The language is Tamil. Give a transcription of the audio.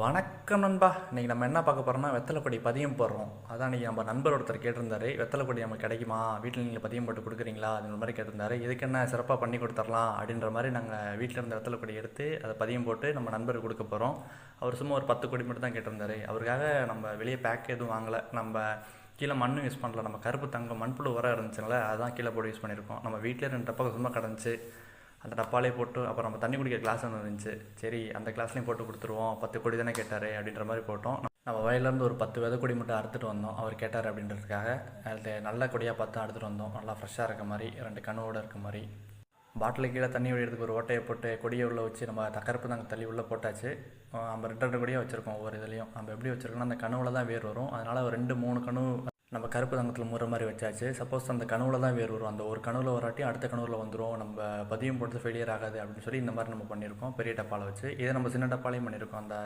வணக்கம் நண்பா. இன்றைக்கி நம்ம என்ன பார்க்க போகிறோம்னா வெத்தலை கொடி பதியம் போடுறோம். அதான் இன்றைக்கி நம்ம நண்பர் ஒருத்தர் கேட்டிருந்தாரு, வெத்தலை கொடி நமக்கு கிடைக்குமா, வீட்டில் நீங்கள் பதியம் போட்டு கொடுக்குறீங்களா அப்படின்ற மாதிரி கேட்டிருந்தாரு. இதுக்கு என்ன சிறப்பாக பண்ணி கொடுத்துர்லாம் அப்படின்ற மாதிரி நாங்கள் வீட்டில் இருந்த வெத்தலை கொடி எடுத்து அதை பதியம் போட்டு நம்ம நண்பருக்கு கொடுக்க போகிறோம். அவர் சும்மா ஒரு 10 கொடி மட்டும் தான் கேட்டிருந்தாரு. அவருக்காக நம்ம வெளியே பேக் எதுவும் வாங்கலை. நம்ம கீழே மண்ணும் யூஸ் பண்ணல. நம்ம கருப்பு தங்கம் மண்புழு உரம் இருந்துச்சுனால அதான் கீழே போட்டு யூஸ் பண்ணியிருக்கோம். நம்ம வீட்டிலே 2 டப்பா சும்மா கிடந்துச்சு, அந்த டப்பாலே போட்டு அப்புறம் நம்ம தண்ணி குடிக்கிற கிளாஸ் ஒன்று இருந்துச்சு. சரி அந்த கிளாஸ்லேயும் போட்டு கொடுத்துருவோம், 10 கொடி தானே கேட்டார் அப்படின்ற மாதிரி போட்டோம். நம்ம வயலேருந்து ஒரு 10 விதை கொடி மட்டும் அறுத்துட்டு வந்தோம். அவர் கேட்டார் அப்படின்றதுக்காக அது நல்ல கொடியாக பார்த்து எடுத்துகிட்டு வந்தோம். நல்லா ஃப்ரெஷ்ஷாக இருக்க மாதிரி, 2 கணுவோடு இருக்க மாதிரி. பாட்டில் கீழே தண்ணி வடிகிறதுக்கு ஒரு ஓட்டையை போட்டு கொடியை உள்ளே வச்சு நம்ம கருப்பு தாங்க தள்ளி உள்ளே போட்டாச்சு. நம்ம 2 கொடியாக வச்சுருக்கோம். ஒவ்வொரு இதுலேயும் நம்ம எப்படி வச்சுருக்கோம்னா அந்த கணுவில் தான் வேர் வரும். அதனால் ஒரு 2-3 கணு நம்ம கருப்பு தங்கத்தில் முற மாதிரி வச்சாச்சு. சப்போஸ் அந்த கனவுல தான் வேர் வரும், அந்த ஒரு கனவுல வராட்டி அடுத்த கனவுல வந்துடும், நம்ம பதியம் போட்டு ஃபெயிலியர் ஆகாது அப்படின்னு சொல்லி இந்த மாதிரி நம்ம பண்ணியிருக்கோம் பெரிய டப்பாவில் வச்சு. இதை நம்ம சின்ன டப்பாலையும் பண்ணியிருக்கோம். அந்த